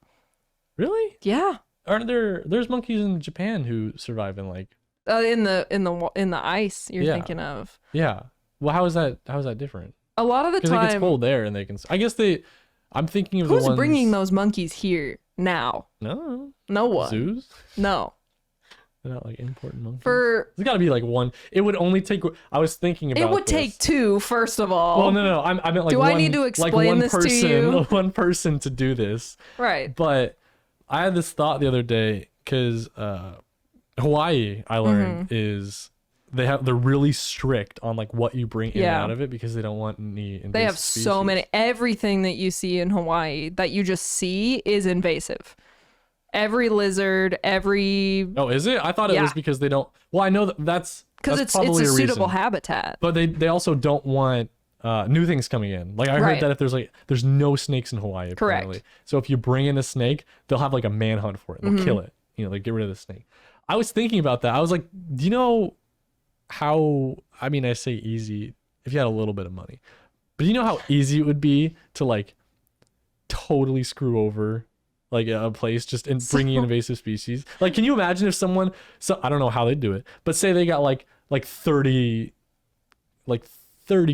Really? Yeah. Aren't there's monkeys in Japan who survive in like In the ice you're Yeah. thinking of. yeah. Well, how is that different? A lot of the Because it gets time, cold there and they can I guess I'm thinking of who's the ones bringing those monkeys here now? No. No one. Zoos? No. They're not like importing monkeys. For There's got to be like one. It would only take. I was thinking about. it would this. take two, first of all. Well, no. I meant like. Do one, I need to like explain one this to person, you? One person to do this. Right. But I had this thought the other day because Hawaii, I learned, is they're really strict on like what you bring in and Yeah. out of it because they don't want any invasive They have species. so many. Everything that you see in Hawaii that you just see is invasive. Every lizard, every Oh, is it? I thought it Yeah. was because they don't. Well, I know that's because it's probably a reason. suitable habitat. But they also don't want new things coming in. Like I Right. heard that if there's no snakes in Hawaii apparently. Correct. So if you bring in a snake, they'll have like a manhunt for it. They'll kill it. Like get rid of the snake. I was thinking about that. I was like, do you know how? I mean, I say easy if you had a little bit of money, but do you know how easy it would be to like totally screw over like a place just in bringing in invasive species? Like, can you imagine if someone? So I don't know how they do it, but say they got like 30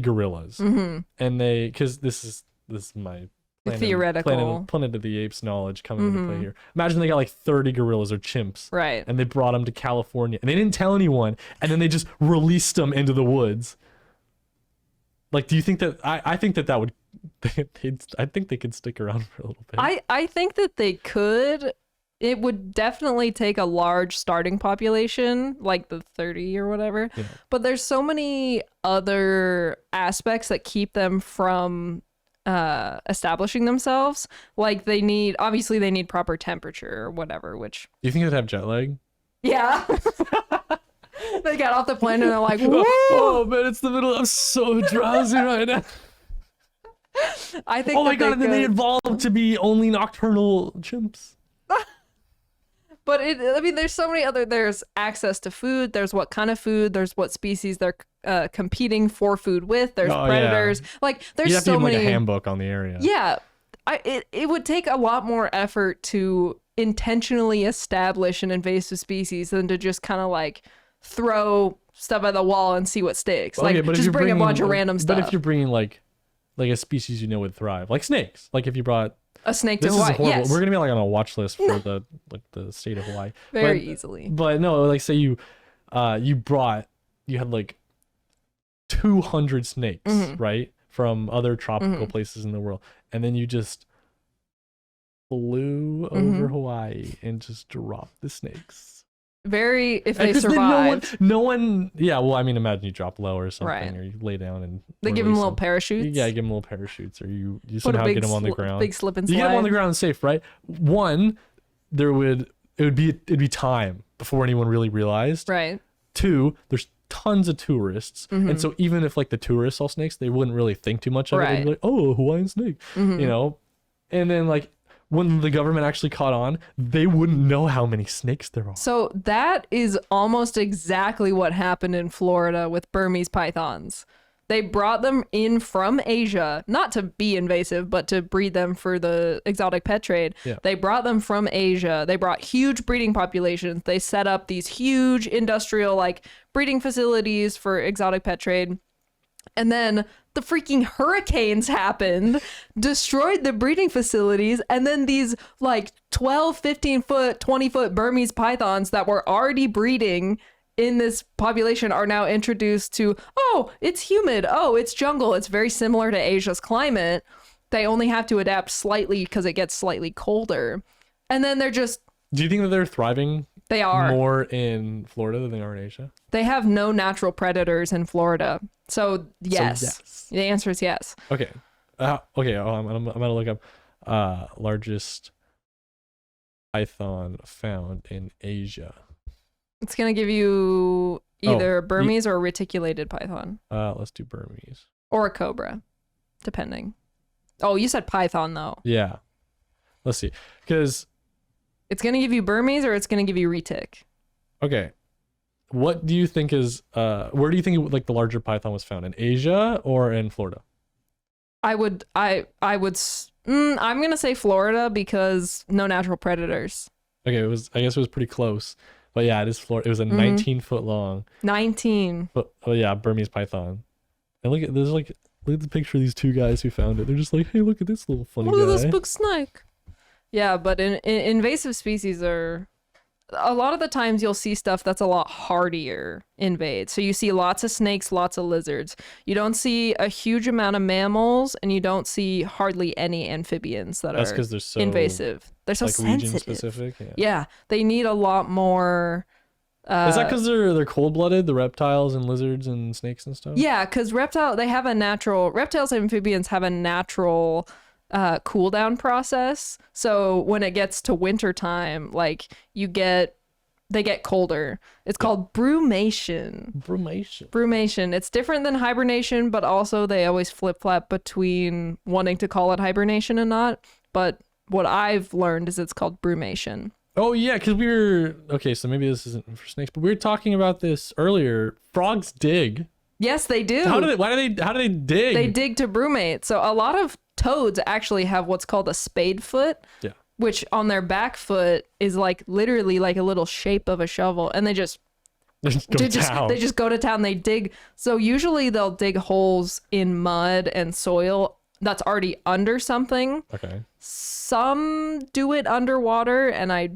gorillas, and they because this is my Theoretical. Planet of the Apes knowledge coming into play here. Imagine they got like 30 gorillas or chimps, Right. and they brought them to California, and they didn't tell anyone, and then they just released them into the woods. Like, do you think that I think that would I think they could stick around for a little bit. I think that they could. It would definitely take a large starting population, like the 30 or whatever. Yeah. But there's so many other aspects that keep them from establishing themselves. Like they need proper temperature or whatever, which Do you think they'd have jet lag? yeah. They got off the plane and they're like, whoa. Oh man, it's the middle. I'm so drowsy right now. I think Oh my that god, and then they could- evolved to be only nocturnal chimps. But there's so many there's access to food, there's what kind of food, there's what species they're competing for food with, there's Oh, yeah. predators. Like there's You have to so give them, many. like a handbook on the area. Yeah. It would take a lot more effort to intentionally establish an invasive species than to just kind of like throw stuff at the wall and see what sticks. Okay, Like but if just you're bring a bringing- bunch of random stuff. But if you're bringing like a species you know would thrive, like snakes, like if you brought a snake to this is Hawaii. horrible. Yes. We're gonna be like on a watch list for the state of Hawaii. Very But- easily. But no, like say you had like 200 snakes, Mhm. right, from other tropical Mhm. places in the world, and then you just flew Mm-hmm. over Hawaii and just dropped the snakes. If they Because then survive, no one. Yeah, well, I mean, imagine you drop low or something, Right. or you lay down and they give them release little parachutes. Yeah, give them little parachutes, or you Put a somehow big get them on the sli- ground. Big slip and You slide. get them on the ground safe, right? One, it'd be time before anyone really realized. Right. Two, there's tons of tourists, and so even if like the tourists saw snakes, they wouldn't really think too much of it. They'd Right. be like, oh, a Hawaiian snake, you know. And then like when the government actually caught on, they wouldn't know how many snakes there are. So that is almost exactly what happened in Florida with Burmese pythons. They brought them in from Asia, not to be invasive, but to breed them for the exotic pet trade. Yeah. They brought them from Asia. They brought huge breeding populations. They set up these huge industrial like breeding facilities for exotic pet trade. And then the freaking hurricanes happened, destroyed the breeding facilities, and then these like 12, 15 foot, 20 foot Burmese pythons that were already breeding in this population are now introduced to, oh, it's humid, oh, it's jungle, it's very similar to Asia's climate. They only have to adapt slightly because it gets slightly colder. And then they're just, Do you think that they're thriving they are. more in Florida than they are in Asia? They have no natural predators in Florida. So yes. yes. The answer is yes. Okay. Okay. I'm gonna look up largest python found in Asia. It's going to give you either Burmese or a reticulated python Let's do Burmese. or a cobra, depending. Oh, you said python though. Yeah. Let's see. Because It's going to give you Burmese or it's going to give you retic. okay, what do you think is where do you think like the larger python was found, in Asia or in Florida? I'm going to say Florida because no natural predators. Okay, I guess it was pretty close. But yeah, it is Florida. It was a 19-foot long. 19. But oh yeah, Burmese python. And look at look at the picture of these two guys who found it. They're just like, hey, look at this little funny Look at guy. this big snake. Yeah, but in invasive species are a lot of the times you'll see stuff that's a lot hardier invade. So you see lots of snakes, lots of lizards. You don't see a huge amount of mammals, and you don't see hardly any amphibians that That's are because they're so invasive. They're so like region sensitive. specific. Yeah. Yeah, they need a lot more. Is that because they're cold-blooded, the reptiles and lizards and snakes and stuff? Yeah, because reptiles and amphibians have a natural cool down process. So when it gets to winter time, like they get colder. It's called brumation. Brumation. It's different than hibernation, but also they always flip-flop between wanting to call it hibernation and not. But what I've learned is it's called brumation. Oh yeah, because okay, so maybe this isn't for snakes, but we were talking about this earlier. Frogs dig. Yes, they do. How do they dig? They dig to brumate. So a lot of toads actually have what's called a spade foot. Yeah. Which on their back foot is like literally like a little shape of a shovel, and they just They just go to town. They dig. So usually they'll dig holes in mud and soil that's already under something. Okay. Some do it underwater, and I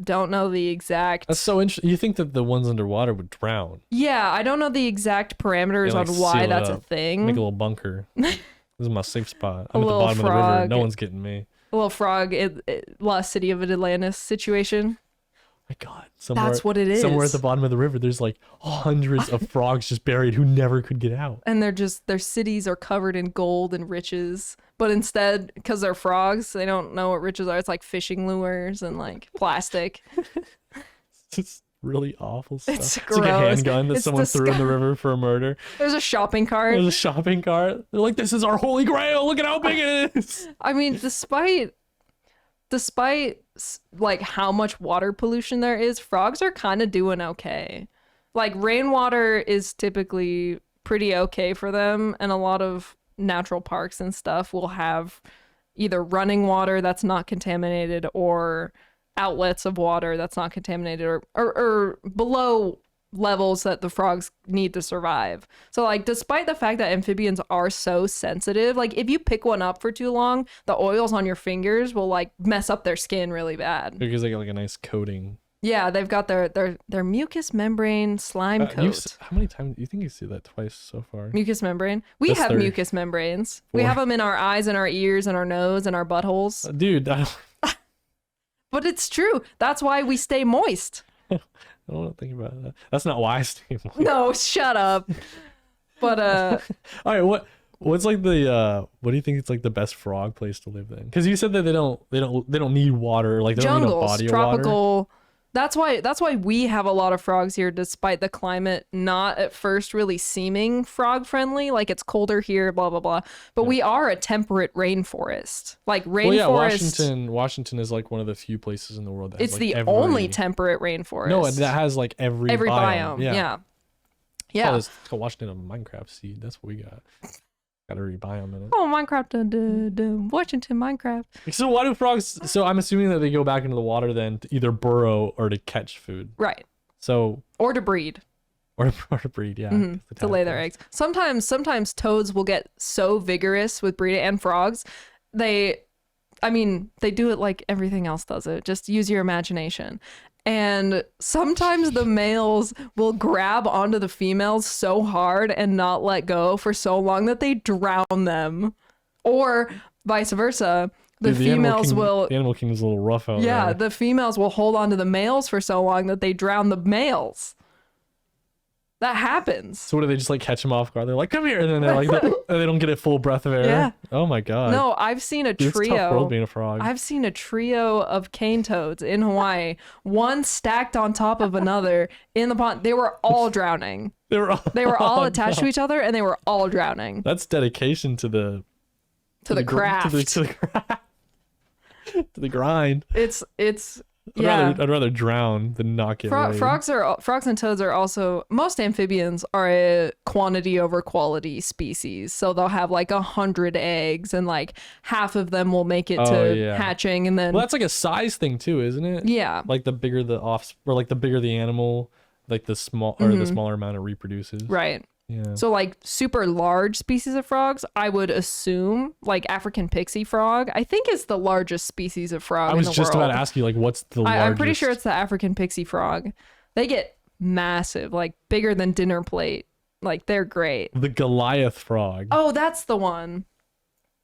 don't know the exact. That's so interesting. You think that the ones underwater would drown? Yeah, I don't know the exact parameters They, like, on why seal it that's a up. thing. Make a little bunker. This is my safe spot. I'm at the little bottom of the river. frog. No one's getting me. A little frog, Lost City of Atlantis situation. My God. Somewhere, That's what it is. Somewhere at the bottom of the river, there's like hundreds of frogs just buried who never could get out. And their cities are covered in gold and riches, but instead, because they're frogs, they don't know what riches are. It's like fishing lures and like plastic. It's really awful stuff. It's It's like a gross. handgun that It's someone threw in the river for a murder. There's a shopping cart. There's a shopping cart. They're like, this is our holy grail. Look at how big it is. I mean, despite like how much water pollution there is, frogs are kind of doing okay. Like rainwater is typically pretty okay for them, and a lot of natural parks and stuff will have either running water that's not contaminated or outlets of water that's not contaminated or below levels that the frogs need to survive. So like despite the fact that amphibians are so sensitive, like if you pick one up for too long, the oils on your fingers will like mess up their skin really bad. Because they got like a nice coating. Yeah, they've got their mucous membrane slime coat. How many times do you think you see that twice so far? Mucous membrane. We That's have 30. mucous membranes. We Four. have them in our eyes and our ears and our nose and our buttholes. Dude, I But it's true. That's why we stay moist. don't want to think about that. That's not why I stay moist. No, shut up. But All right, what's like the what do you think is like the best frog place to live in? Because you said that they don't need water, like they don't need a jungles, body of water. That's why we have a lot of frogs here, despite the climate not at first really seeming frog friendly. Like it's colder here, blah blah blah. But we are a temperate rainforest. Like rainforest. Well, yeah, Washington is like one of the few places in the world that It's has, like, the only temperate rainforest. No, that has like every biome. Yeah. Oh, it's called Washington a Minecraft seed. That's what we got. Got every biome in it. Oh, Minecraft, Washington, Minecraft. So why do frogs? So I'm assuming that they go back into the water then to either burrow or to catch food. Right. So or to breed. Or to breed, yeah. To lay their eggs. Sometimes toads will get so vigorous with breeding, and frogs, they do it like everything else does it. Just use your imagination. And sometimes the males will grab onto the females so hard and not let go for so long that they drown them. Or vice versa. The females will... The animal kingdom's a little rough out there. Yeah, the females will hold on to the males for so long that they drown the males. That happens. So what do they just like catch them off guard? They're like, come here, and then they're like, they don't get a full breath of air. Yeah. Oh my god. No, I've seen a Dude, trio. it's a tough world being a frog. I've seen a trio of cane toads in Hawaii, one stacked on top of another in the pond. They were all drowning. They were all attached to each other, and they were all drowning. That's dedication to the craft. To the grind. It's I'd rather drown than not get laid. Frogs and toads are also, most amphibians are a quantity over quality species. So they'll have like 100 eggs and like half of them will make it to hatching, and then well, that's like a size thing too, isn't it? Yeah. Like the bigger the or like the bigger the animal, like the smaller amount it reproduces. Right. Yeah. So like super large species of frogs, I would assume like African pixie frog, I think is the largest species of frog in the world. I was just about to ask you, like, what's the largest? I'm pretty sure it's the African pixie frog. They get massive, like bigger than dinner plate. Like they're great. The Goliath frog. Oh, that's the one.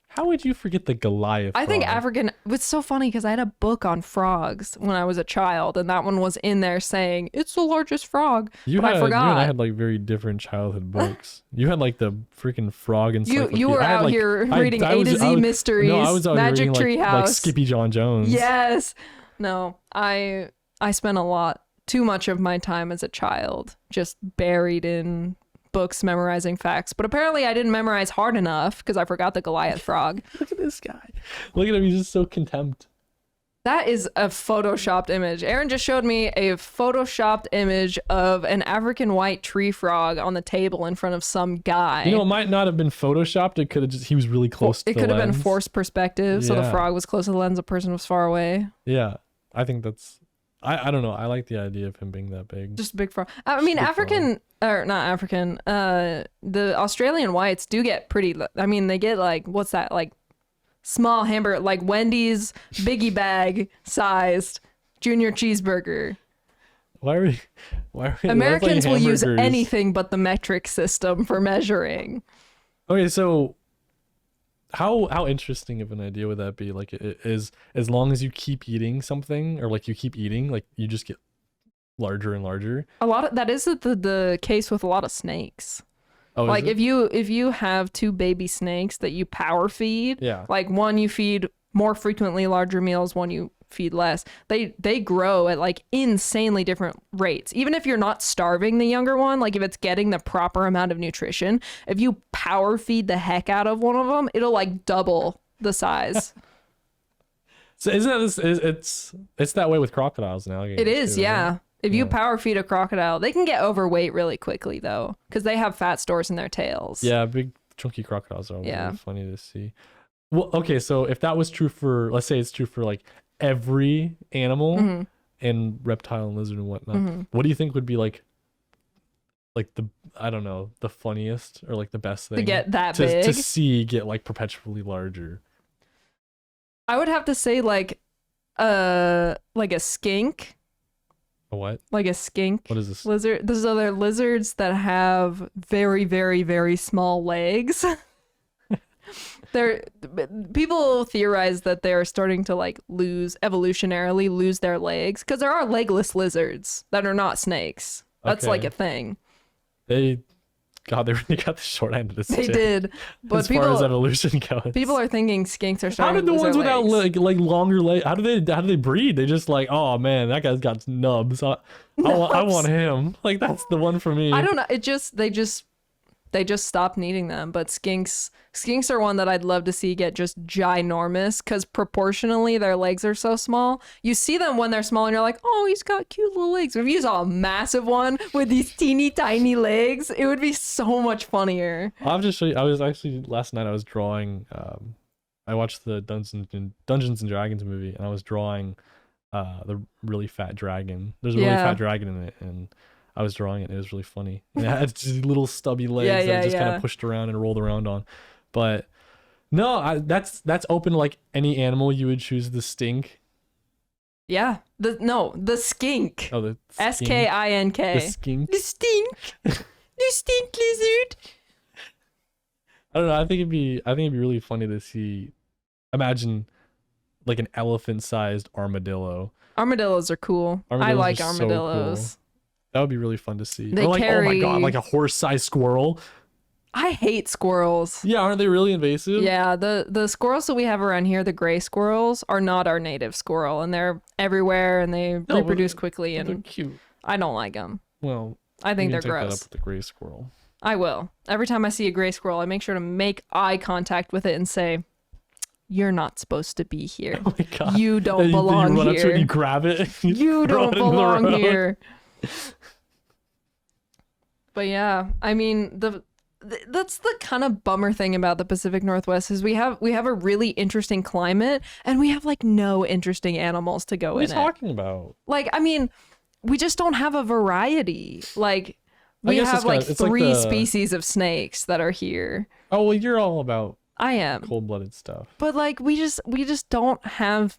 How would you forget the Goliath frog? I think African, it's so funny because I had a book on frogs when I was a child, and that one was in there saying it's the largest frog. I forgot. You and I had like very different childhood books. You had like the freaking frog encyclopedia. You were out here reading A to Z mysteries. No, I was out Magic Tree House, like Skippy John Jones. Yes. No, I spent too much of my time as a child just buried in books memorizing facts, but apparently I didn't memorize hard enough because I forgot the Goliath frog. Look at this guy. Look at him. He's just so contempt. That is a photoshopped image. Aaron just showed me a photoshopped image of an African white tree frog on the table in front of some guy. You know, it might not have been photoshopped. It could have he was really close to the lens. It could have been forced perspective, so the frog was close to the lens, the person was far away. Yeah, I think that's... I don't know. I like the idea of him being that big. Just a big frog. I mean, African, or not African, the Australian whites do get pretty, I mean, they get like, what's that? Like small hamburger, like Wendy's biggie bag sized junior cheeseburger. Why are we Americans will use anything but the metric system for measuring. Okay, so how interesting of an idea would that be? Like, it is, as long as you keep eating something, or like you keep eating, like you just get larger and larger. A lot of that is the case with a lot of snakes. Oh, like if you have two baby snakes that you power feed, like one you feed more frequently larger meals, one you feed less, they grow at like insanely different rates. Even if you're not starving the younger one, like if it's getting the proper amount of nutrition, if you power feed the heck out of one of them, it'll like double the size. So isn't that it's that way with crocodiles now? It is, yeah. Right? If you power feed a crocodile, they can get overweight really quickly though, because they have fat stores in their tails. Yeah, big chunky crocodiles are really funny to see. Well, okay, so if that was true for, let's say it's true for like every animal and reptile and lizard and whatnot, what do you think would be like the, I don't know, the funniest or like the best thing to get that big to see get like perpetually larger? I would have to say like a skink. A what? Like a skink. What is this? Lizard. Those other lizards that have very, very, very small legs. People theorize that they're starting to like evolutionarily lose their legs, because there are legless lizards that are not snakes. That's like a thing. God, they really got the short end of the They stick. did, but As far as people evolution goes. people are thinking skinks are How starting did the to lose ones their without legs. like longer legs? How do they breed? They just like, oh man, that guy's got nubs. I want him. Like that's the one for me. I don't know. They just stopped needing them. But skinks are one that I'd love to see get just ginormous because proportionally their legs are so small. You see them when they're small and you're like, oh, he's got cute little legs. If you saw a massive one with these teeny tiny legs, it would be so much funnier. I'll just show you. I was actually last night. I was drawing. I watched the Dungeons and Dragons movie, and I was drawing the really fat dragon. There's a really fat dragon in it, and I was drawing it. And it was really funny. And it had just little stubby legs that I just kind of pushed around and rolled around on. But no, that's open to like any animal you would choose. The stink. Yeah. The skink. Oh, the skink. SKINK. The skink. The stink. The stink lizard. I don't know. I think it'd be really funny to see. Imagine like an elephant-sized armadillo. Armadillos are cool. I Armadillos like are so armadillos. cool. That would be really fun to see. They or like, oh my carry- god, like a horse-sized squirrel. I hate squirrels. Yeah, aren't they really invasive? Yeah, the squirrels that we have around here, the gray squirrels, are not our native squirrel, and they're everywhere, and they reproduce quickly, They're and cute. I don't like them. Well, I think you they're can take that gross. up with the gray squirrel. I will. Every time I see a gray squirrel, I make sure to make eye contact with it and say, "You're not supposed to be here. Oh my god. You don't You belong run up to it and here. you grab it. and You throw don't it into the belong road. here." But yeah, I mean, that's the kind of bummer thing about the Pacific Northwest is we have a really interesting climate and we have like no interesting animals to go What are in you it. talking about? Like, I mean, we just don't have a variety. Like, I we guess have it's like kinda- it's like three the- species of snakes that are here. Oh well, you're all about I am. cold-blooded stuff. But like we just don't have.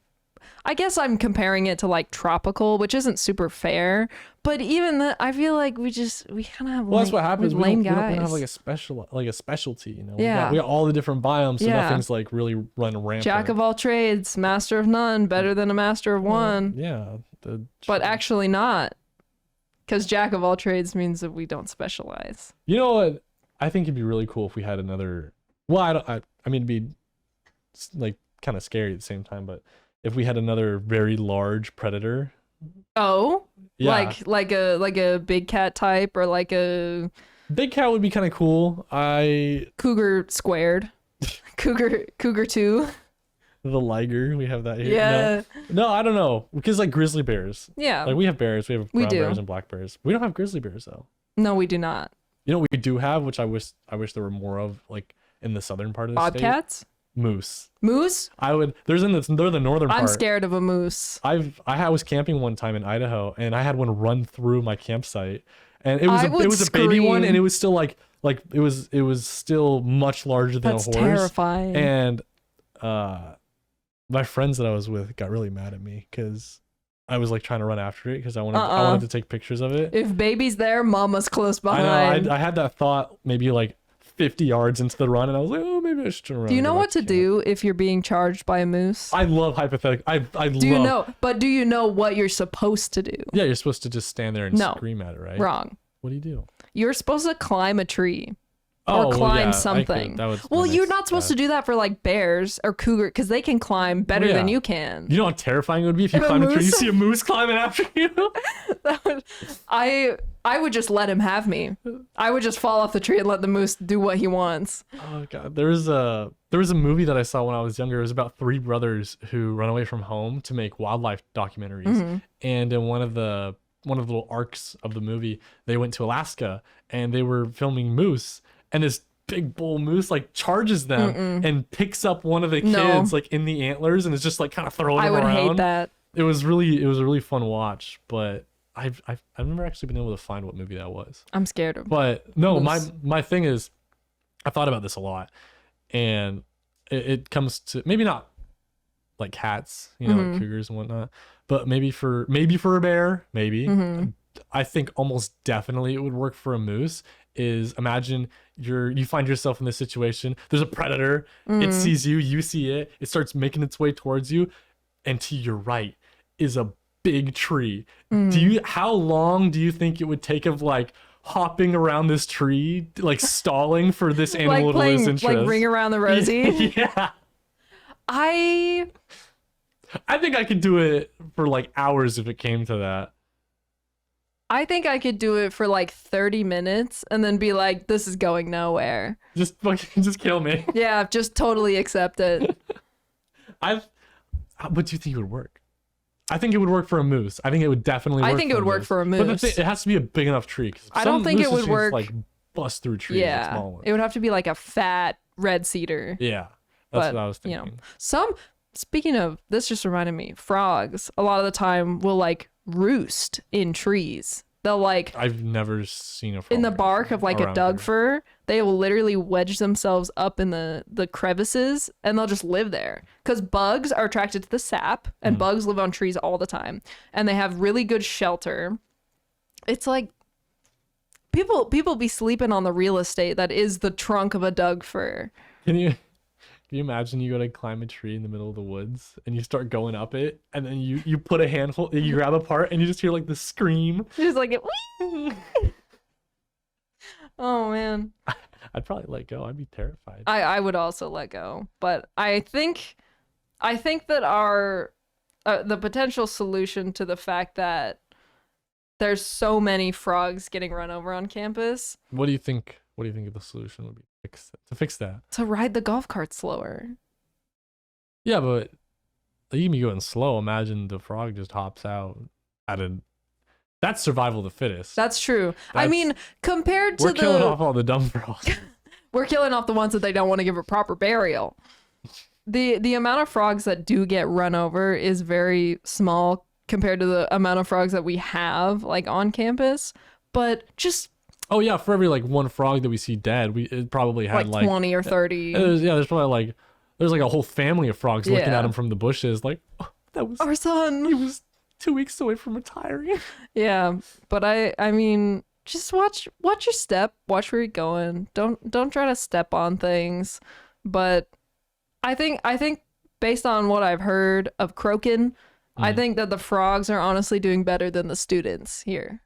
I guess I'm comparing it to like tropical, which isn't super fair. But even that, I feel like we kind of have. Well, that's what happens. We lame don't guys. have like a specialty. You know. Yeah. We got all the different biomes, so Yeah. nothing's like really run rampant. Jack of all trades, master of none, better than a master of one. Yeah. But actually not, because jack of all trades means that we don't specialize. You know what? I think it'd be really cool if we had another. Well, I mean, it'd be like kind of scary at the same time, but if we had another very large predator. Oh, Yeah. like a big cat type or like a Big cat would be kind of cool. cougar squared, cougar 2. The liger, we have that here. Yeah, No, I don't know, because like grizzly bears. yeah. Like we have bears, we have We brown do. bears and black bears. We don't have grizzly bears though. No, we do not. You know what we do have, which I wish there were more of, like in the southern part of the state. Bobcats, Moose. moose. They're the northern part. I'm scared of a moose. I was camping one time in Idaho and I had one run through my campsite, and it I would was a baby one, scream. and it was still like it was still much larger than That's a horse. terrifying. And my friends that I was with got really mad at me because I was like trying to run after it because I wanted to take pictures of it. If baby's there, mama's close I behind. know. I had that thought maybe like 50 yards into the run, and I was like, oh, maybe I should turn around. Do you and know go back what to camp. do if you're being charged by a moose? I love hypothetical. I Do you know? But do you know what you're supposed to do? Yeah, you're supposed to just stand there and No. scream at it, right? Wrong. What do you do? You're supposed to climb a tree. Oh, Or well, climb yeah, something. Well, that you're makes not supposed to that. do that for like bears or cougar because they can climb better than Yeah. you can. You know how terrifying it would be if you If a climb a tree, you moose- see a moose climbing after you. I would just let him have me. I would just fall off the tree and let the moose do what he wants. Oh god, there was a movie that I saw when I was younger. It was about three brothers who run away from home to make wildlife documentaries. Mm-hmm. And in one of the little arcs of the movie, they went to Alaska and they were filming moose, and this big bull moose like charges them and picks up one of the kids No. like in the antlers and is just like kind of throwing I him would around. hate that. It was a really fun watch, but I've never actually been able to find what movie that was. I'm scared of. But no, Moose. my thing is, I thought about this a lot, and it comes to maybe not like cats, you know, Mm-hmm. like cougars and whatnot, but maybe for a bear, maybe. Mm-hmm. I think almost definitely it would work for a moose. Is imagine you find yourself in this situation. There's a predator. Mm-hmm. It sees you. You see it. It starts making its way towards you, and to your right is a big tree. Mm-hmm. How long do you think it would take of like hopping around this tree, like stalling for this animal Like to lose playing interest. like Ring Around the Rosie. Yeah. I think I could do it for like hours if it came to that. I think I could do it for like 30 minutes and then be like, this is going nowhere. Just fucking just kill me. Yeah, just totally accept it. What do you think would work? I think it would work for a moose. I think it would definitely work I think it would work for a But moose. it has to be a big enough tree. I don't think it would just, work. like bust through trees. Like Yeah, small ones. it would have to be like a fat red cedar. Yeah, that's But, what I was thinking. Speaking of, this just reminded me, frogs a lot of the time will like roost in trees. They'll like I've never seen a frog in the bark of like a around Doug here. fir, they will literally wedge themselves up in the crevices and they'll just live there because bugs are attracted to the sap and bugs live on trees all the time and they have really good shelter. It's like people be sleeping on the real estate that is the trunk of a Doug fir. Can you imagine you go to climb a tree in the middle of the woods and you start going up it and then you put a handful, you grab a part and you just hear like the scream. Just like it. Oh man. I'd probably let go. I'd be terrified. I would also let go, but I think that our the potential solution to the fact that there's so many frogs getting run over on campus What do you think the solution would be to fix that? to ride the golf cart slower. Yeah, but you can be going slow. Imagine the frog just hops out that's survival of the fittest. That's true. I That's- mean, compared to We're killing off all the dumb frogs. we're killing off the ones that they don't want to give a proper burial. The amount of frogs that do get run over is very small compared to the amount of frogs that we have like on campus, but just Oh yeah, for every like one frog that we see dead, it probably had like 20 or 30. there's probably like there's like a whole family of frogs looking Yeah. at him from the bushes like, oh, that was Our son. he was 2 weeks away from retiring. Yeah, but I mean, just watch your step, watch where you're going. Don't try to step on things. But I think based on what I've heard of Croaked, I think that the frogs are honestly doing better than the students here.